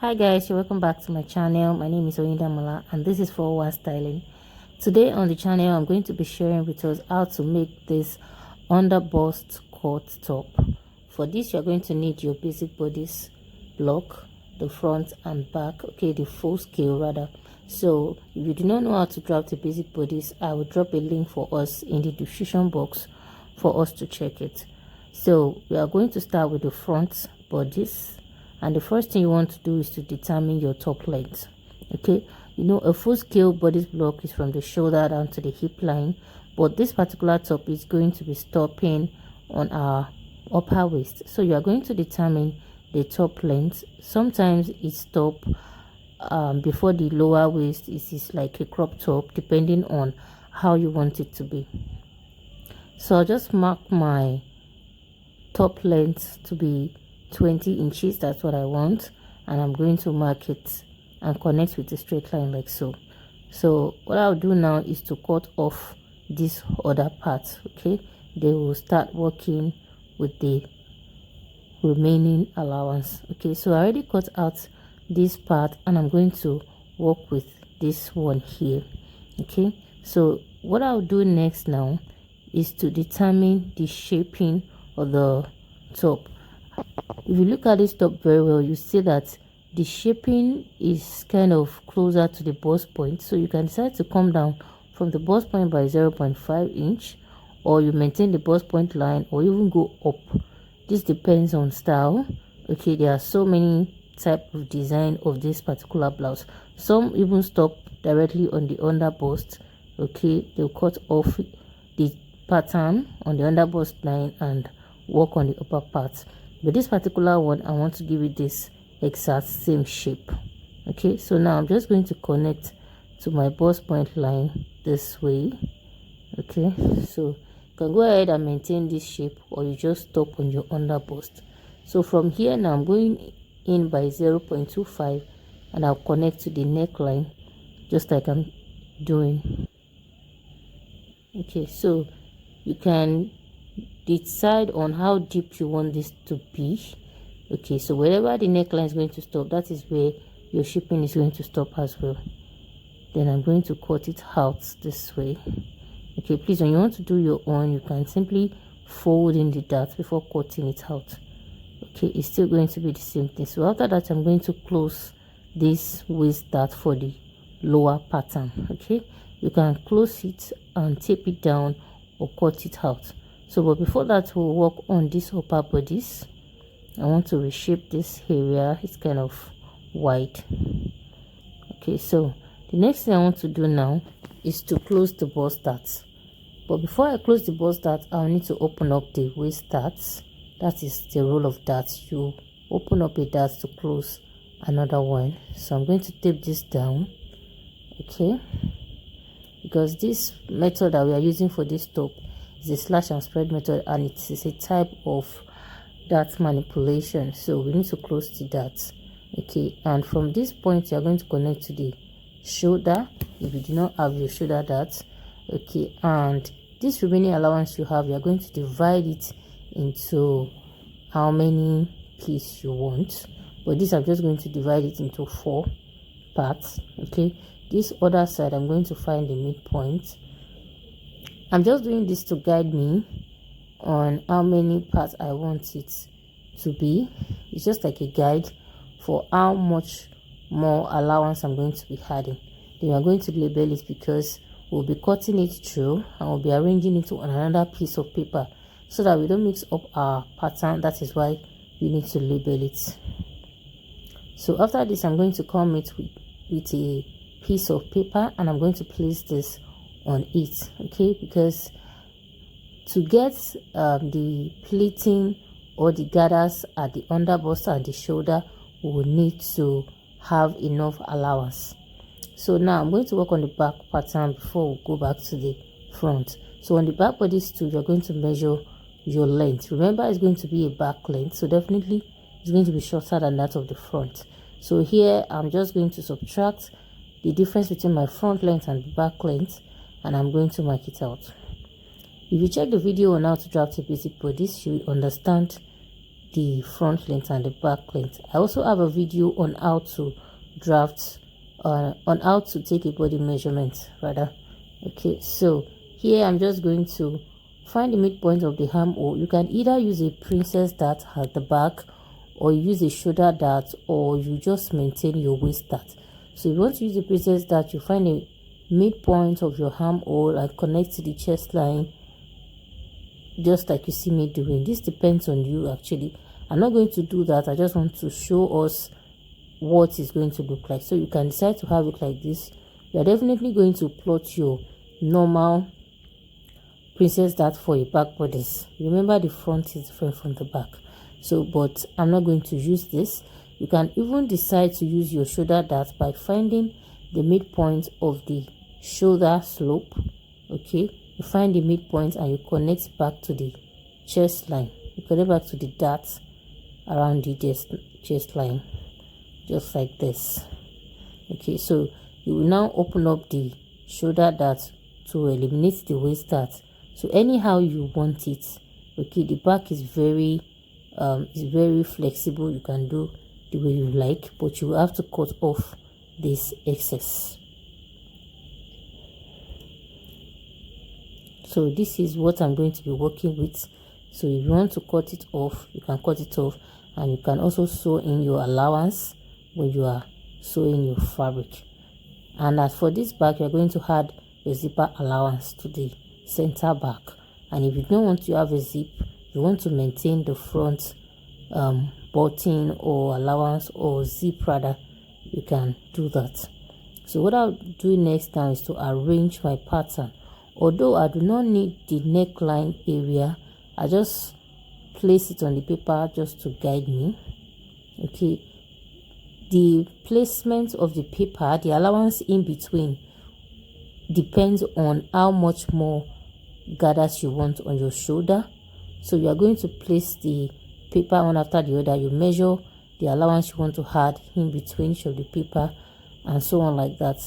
Hi guys, you're welcome back to my channel. My name is aUnderbust and this is for one styling. Today on the channel I'm going to be sharing with us how to make this underbust cut top. For this you're going to need your basic bodice block, the front and back, okay, the full scale rather. So if you do not know how to draft a basic bodice, I will drop a link for us in the description box for us to check it. So we are going to start with the front bodice, and the first thing you want to do is to determine your top length. Okay, you know a full scale bodice block is from the shoulder down to the hip line, but this particular top is going to be stopping on our upper waist. So you are going to determine the top length. Sometimes it's top before the lower waist. It is like a crop top depending on how you want it to be. So I'll just mark my top length to be 20 inches. That's what I want, and I'm going to mark it and connect with a straight line like so. So what I'll do now is to cut off this other part. Okay, they will start working with the remaining allowance. Okay, so I already cut out this part and I'm going to work with this one here. Okay, so what I'll do next now is to determine the shaping of the top. If you look at this top very well, you see that the shaping is kind of closer to the bust point, so you can decide to come down from the bust point by 0.5 inch, or you maintain the bust point line, or even go up. This depends on style. Okay, there are so many type of design of this particular blouse. Some even stop directly on the under bust. Okay, they'll cut off the pattern on the underbust line and work on the upper part. But this particular one, I want to give it this exact same shape. Okay, so now I'm just going to connect to my bust point line this way. Okay, so you can go ahead and maintain this shape, or you just stop on your underbust. So from here now I'm going in by 0.25 and I'll connect to the neckline just like I'm doing. Okay, so you can decide on how deep you want this to be. Okay, so wherever the neckline is going to stop, that is where your shaping is going to stop as well. Then I'm going to cut it out this way. Okay, please, when you want to do your own, you can simply fold in the dart before cutting it out. Okay, it's still going to be the same thing. So after that, I'm going to close this waist dart for the lower pattern. Okay, you can close it and tape it down or cut it out. So but before that, we'll work on this upper bodice. I want to reshape this area. It's kind of wide. Okay, so the next thing I want to do now is to close the bust dart. But before I close the bust dart, I'll need to open up the waist darts. That is the roll of darts. You open up a dart to close another one. So I'm going to tape this down. Okay, because this method that we are using for this top is a slash and spread method, and it is a type of dart manipulation, so we need to close the darts. Okay, and from this point you are going to connect to the shoulder if you do not have your shoulder darts. Okay, and this remaining allowance you have, you are going to divide it into how many pieces you want, but this I'm just going to divide it into 4 parts. Okay, this other side I'm going to find the midpoint. I'm just doing this to guide me on how many parts I want it to be. It's just like a guide for how much more allowance I'm going to be adding. Then we are going to label it, because we'll be cutting it through and we'll be arranging it on another piece of paper so that we don't mix up our pattern. That is why we need to label it. So after this, I'm going to come with a piece of paper and I'm going to place this on it. Okay, because to get the pleating or the gathers at the underbust and the shoulder, we will need to have enough allowance. So now I'm going to work on the back pattern before we go back to the front. So on the back bodice too, you're going to measure your length. Remember, it's going to be a back length, so definitely it's going to be shorter than that of the front. So here I'm just going to subtract the difference between my front length and the back length, and I'm going to mark it out. If you check the video on how to draft a basic bodice, you will understand the front length and the back length. I also have a video on how to draft on how to take a body measurement rather. Okay, so here I'm just going to find the midpoint of the armhole. You can either use a princess dart at the back, or you use a shoulder dart, or you just maintain your waist dart. So if you want to use a princess dart, you find a midpoint of your armhole and connect to the chest line, just like you see me doing. This depends on you actually. I'm not going to do that. I just want to show us what it's going to look like. So you can decide to have it like this. You are definitely going to plot your normal princess dart for a back bodice. Remember, the front is different from the back. So but I'm not going to use this. You can even decide to use your shoulder dart by finding the midpoint of the shoulder slope. Okay, you find the midpoint and you connect back to the chest line. You connect back to the dart around the chest line, just like this. Okay, so you will now open up the shoulder dart to eliminate the waist dart. So anyhow you want it. Okay, the back is very flexible. You can do the way you like, but you have to cut off this excess. So this is what I'm going to be working with. So if you want to cut it off, you can cut it off, and you can also sew in your allowance when you are sewing your fabric. And as for this back, you're going to add a zipper allowance to the center back. And if you don't want to have a zip, you want to maintain the front button or allowance or zip rather, you can do that. So what I'll do next now is to arrange my pattern. Although I do not need the neckline area, I just place it on the paper just to guide me. Okay, the placement of the paper, the allowance in between, depends on how much more gathers you want on your shoulder. So you are going to place the paper one after the other. You measure the allowance you want to add in between each of the paper, and so on like that.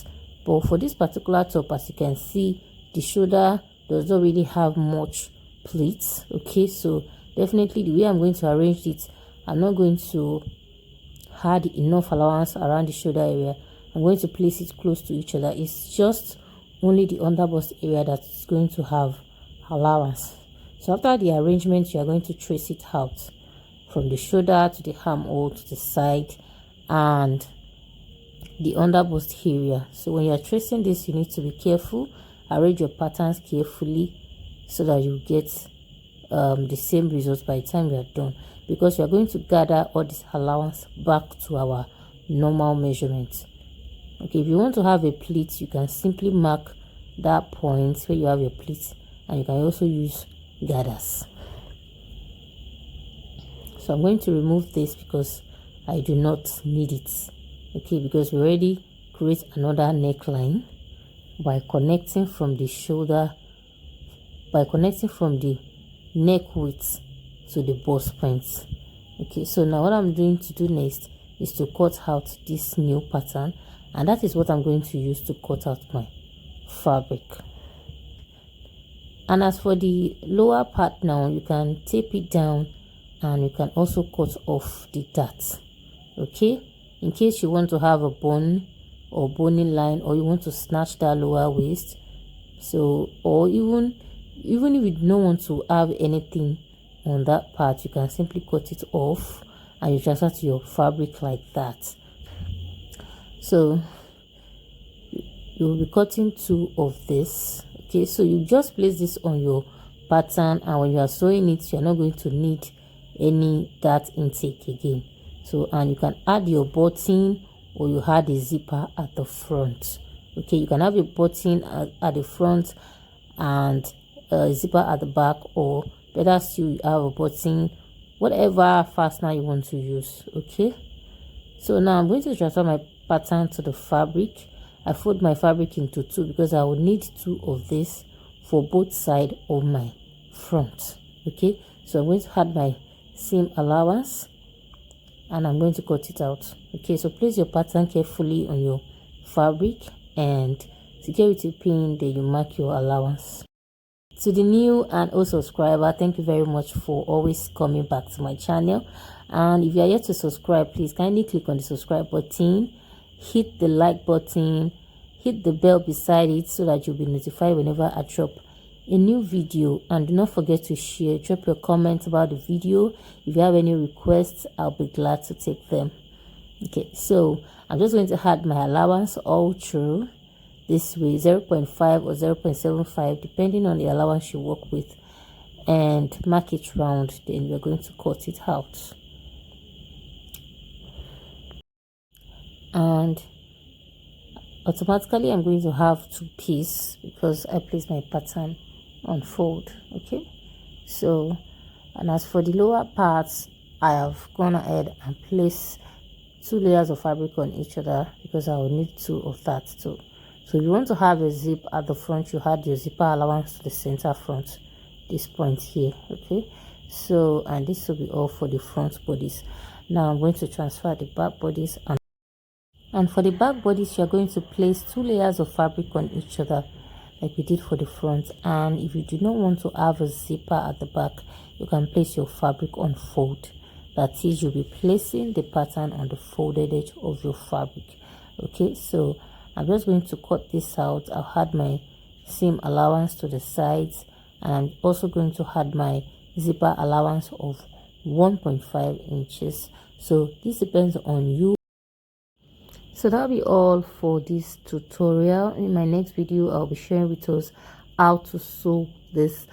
But for this particular top, as you can see, the shoulder does not really have much pleats. Okay, so definitely the way I'm going to arrange it, I'm not going to add enough allowance around the shoulder area. I'm going to place it close to each other. It's just only the underbust area that's going to have allowance. So after the arrangement, you are going to trace it out from the shoulder to the armhole to the side and the underbust area. So when you are tracing this, you need to be careful. Arrange your patterns carefully so that you get the same results by the time you are done, because you are going to gather all this allowance back to our normal measurement. Okay, if you want to have a pleat, you can simply mark that point where you have your pleat, and you can also use gathers. So I'm going to remove this because I do not need it. Okay, because we already create another neckline by connecting from the shoulder, by connecting from the neck width to the bust points. Okay, so now what I'm going to do next is to cut out this new pattern, and that is what I'm going to use to cut out my fabric. And as for the lower part now, you can tape it down and you can also cut off the dart. Okay, in case you want to have a bone or boning line, or you want to snatch that lower waist. So, or even if you don't want to have anything on that part, you can simply cut it off and you transfer to your fabric like that. So you will be cutting 2 of this. Okay, so you just place this on your pattern, and when you are sewing it, you're not going to need any dart intake again. So, and you can add your button, or you add a zipper at the front. Okay, you can have a button at the front and a zipper at the back, or better still, you have a button, whatever fastener you want to use. Okay, so now I'm going to transfer my pattern to the fabric. I fold my fabric into 2 because I will need 2 of this for both sides of my front. Okay, so I'm going to add my seam allowance and I'm going to cut it out. Okay, so place your pattern carefully on your fabric and secure with a pin, then you mark your allowance. To the new and old subscriber, thank you very much for always coming back to my channel. And if you are yet to subscribe, please kindly click on the subscribe button, hit the like button, hit the bell beside it so that you'll be notified whenever I drop a new video. And do not forget to share, drop your comments about the video. If you have any requests, I'll be glad to take them. Okay, so I'm just going to add my allowance all through this way, 0.5 or 0.75 depending on the allowance you work with, and mark it round. Then we're going to cut it out. And automatically I'm going to have 2 pieces because I place my pattern on fold. Okay, so, and as for the lower parts, I have gone ahead and placed 2 layers of fabric on each other because I will need 2 of that too. So if you want to have a zip at the front, you add your zipper allowance to the center front, this point here. Okay, so, and this will be all for the front bodies. Now I'm going to transfer the back bodies, and for the back bodies you're going to place 2 layers of fabric on each other like we did for the front. And if you do not want to have a zipper at the back, you can place your fabric on fold. That is, you'll be placing the pattern on the folded edge of your fabric. Okay, so I'm just going to cut this out. I'll add my seam allowance to the sides, and I'm also going to add my zipper allowance of 1.5 inches. So this depends on you. So that'll be all for this tutorial. In my next video, I'll be sharing with us how to sew this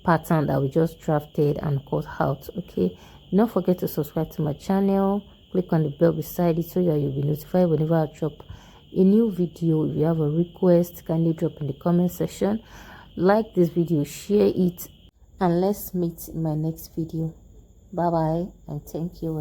pattern that we just drafted and cut out. Okay, do not forget to subscribe to my channel, click on the bell beside it so that you'll be notified whenever I drop a new video. If you have a request, kindly drop in the comment section. Like this video, share it, and let's meet in my next video. Bye bye, and thank you.